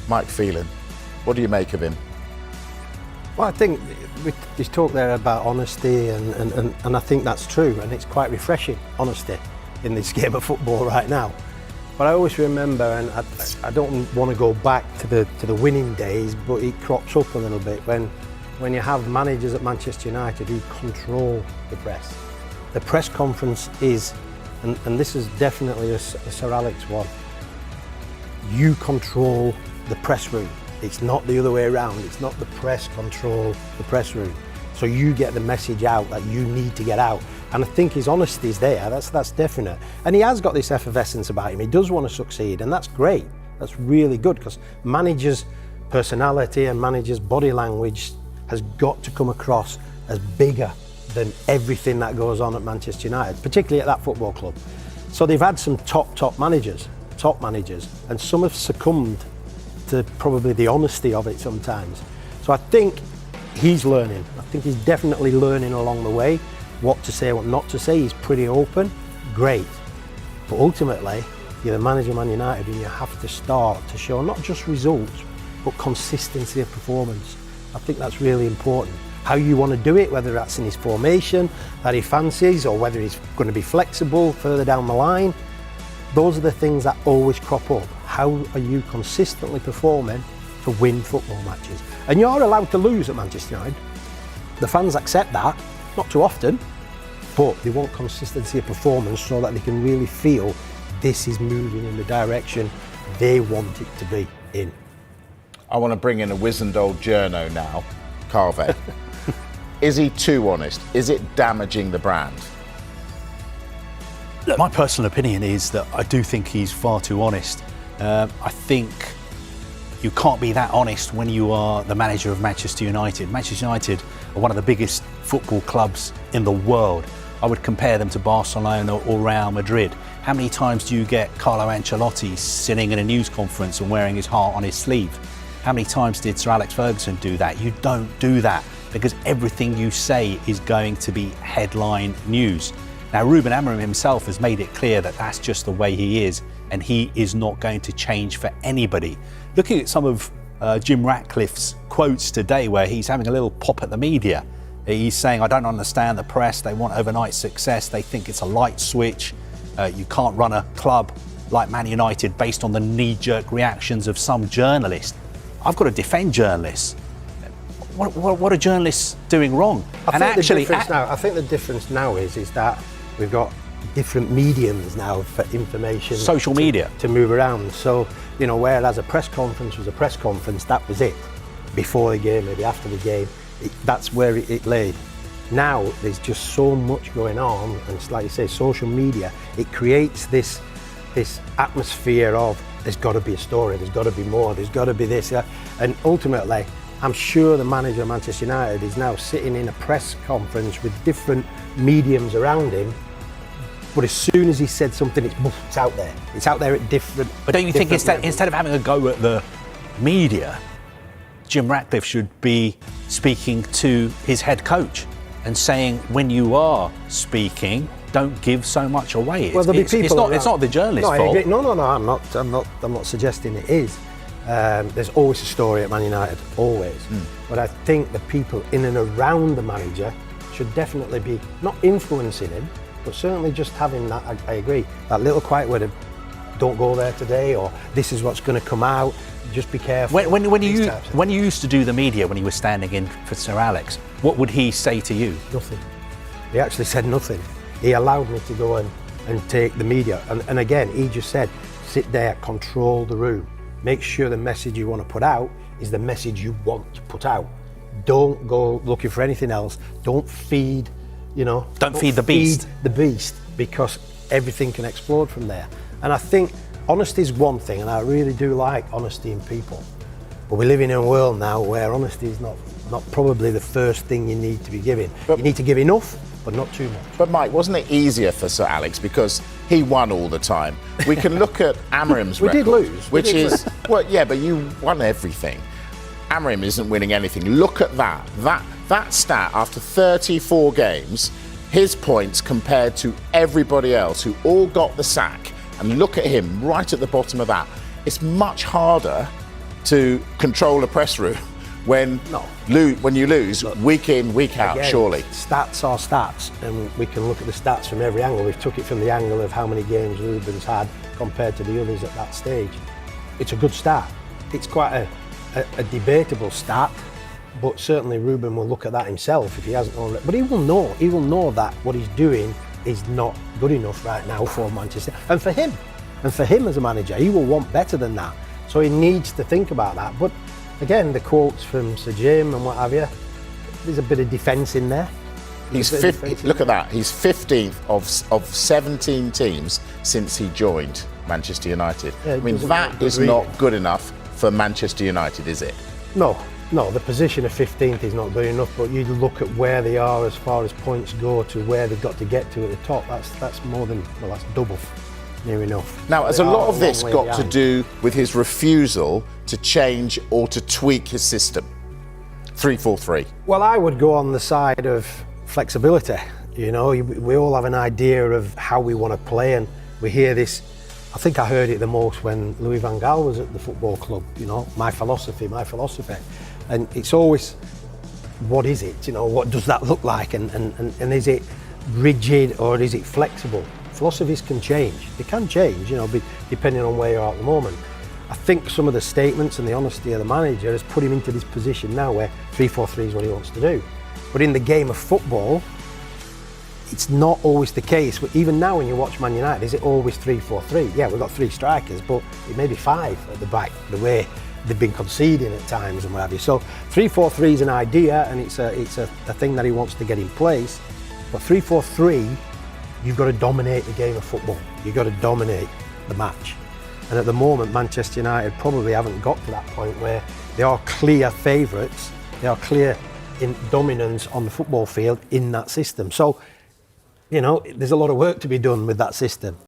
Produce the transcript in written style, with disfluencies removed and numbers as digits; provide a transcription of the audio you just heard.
Mike Phelan, what do you make of him? Well, I think he's talked there about honesty, and I think that's true, and it's quite refreshing, honesty, in this game of football right now. But I always remember, and I don't want to go back to the winning days, but it crops up a little bit when you have managers at Manchester United who control the press. The press conference is, and this is definitely a Sir Alex one, you control the press room. It's not the other way around. It's not the press control the press room. So you get the message out that you need to get out. And I think his honesty is there, that's definite. And he has got this effervescence about him. He does want to succeed, and that's great. That's really good, because managers' personality and managers' body language has got to come across as bigger than everything that goes on at Manchester United, particularly at that football club. So they've had some top managers, and some have succumbed to probably the honesty of it sometimes. So I think he's learning. I think he's definitely learning along the way what to say, what not to say. He's pretty open, great. But ultimately, you're the manager of Man United, and you have to start to show not just results, but consistency of performance. I think that's really important. How you want to do it, whether that's in his formation that he fancies, or whether he's going to be flexible further down the line, those are the things that always crop up. How are you consistently performing to win football matches? And you're allowed to lose at Manchester United. The fans accept that, not too often, but they want consistency of performance so that they can really feel this is moving in the direction they want it to be in. I want to bring in a wizened old journo now, Carve. Is he too honest? Is it damaging the brand? Look, my personal opinion is that I do think he's far too honest. I think you can't be that honest when you are the manager of Manchester United. Manchester United are one of the biggest football clubs in the world. I would compare them to Barcelona or Real Madrid. How many times do you get Carlo Ancelotti sitting in a news conference and wearing his heart on his sleeve? How many times did Sir Alex Ferguson do that? You don't do that, because everything you say is going to be headline news. Now, Ruben Amorim himself has made it clear that that's just the way he is, and he is not going to change for anybody. Looking at some of Jim Ratcliffe's quotes today, where he's having a little pop at the media, he's saying, I don't understand the press, they want overnight success, they think it's a light switch, you can't run a club like Man United based on the knee-jerk reactions of some journalist. I've got to defend journalists. What are journalists doing wrong? I think the difference now is that we've got different mediums now for information. Social media. To move around. So, you know, whereas a press conference was a press conference, that was it. Before the game, maybe after the game, that's where it laid. Now, there's just so much going on, and it's like you say, social media, it creates this atmosphere of there's got to be a story, there's got to be more, there's got to be this. And ultimately, I'm sure the manager of Manchester United is now sitting in a press conference with different mediums around him, but as soon as he said something, it's out there. It's out there at different... But don't you think instead of having a go at the media, Jim Ratcliffe should be speaking to his head coach and saying, when you are speaking, don't give so much away. Well, there'll be people it's not the journalist's fault. No, I'm not suggesting it is. There's always a story at Man United, always. But I think the people in and around the manager should definitely be not influencing him, but certainly just having that, I agree, that little quiet word of don't go there today, or this is what's going to come out, just be careful. When you used to do the media, when you were standing in for Sir Alex, what would he say to you? Nothing. He actually said nothing. He allowed me to go and take the media. And again, he just said, sit there, control the room. Make sure the message you want to put out is the message you want to put out. Don't go looking for anything else. Don't feed, Don't feed the beast. The beast, because everything can explode from there. And I think honesty is one thing, and I really do like honesty in people. But we live in a world now where honesty is not probably the first thing you need to be giving. You need to give enough, but not too much. But Mike, wasn't it easier for Sir Alex because he won all the time? We can look at Amorim's record. We did lose. Which is, well, yeah, but you won everything. Amorim isn't winning anything. Look at that. That stat, after 34 games, his points compared to everybody else who all got the sack, and look at him right at the bottom of that. It's much harder to control a press room when you lose week in, week out, again, surely. Stats are stats, and we can look at the stats from every angle. We've took it from the angle of how many games Ruben's had compared to the others at that stage. It's a good start. It's quite a debatable start, but certainly Ruben will look at that himself if he hasn't already. But he will know that what he's doing is not good enough right now for Manchester. And for him as a manager, he will want better than that. So he needs to think about that. But again, the quotes from Sir Jim and what have you, there's a bit of defence in there. Look at that. He's 15th of 17 teams since he joined Manchester United. Yeah, I mean, that is not good enough for Manchester United, is it? No, the position of 15th is not good enough, but you look at where they are as far as points go to where they've got to get to at the top, that's more than, well, that's double, near enough. Now, has a lot of this got to do with his refusal to change or to tweak his system? 3-4-3. Well, I would go on the side of flexibility. You know, we all have an idea of how we want to play, and we hear this. I think I heard it the most when Louis van Gaal was at the football club, you know, my philosophy. And it's always, what is it? You know, what does that look like? And is it rigid or is it flexible? Philosophies can change. They can change, you know, depending on where you're at the moment. I think some of the statements and the honesty of the manager has put him into this position now where 3-4-3 is what he wants to do. But in the game of football, it's not always the case. But even now when you watch Man United, is it always 3-4-3? Yeah, we've got 3 strikers, but it may be 5 at the back, the way they've been conceding at times and what have you. So 3-4-3 is an idea, and it's a thing that he wants to get in place. But 3-4-3, you've got to dominate the game of football. You've got to dominate the match. And at the moment, Manchester United probably haven't got to that point where they are clear favourites. They are clear in dominance on the football field in that system. So, you know, there's a lot of work to be done with that system.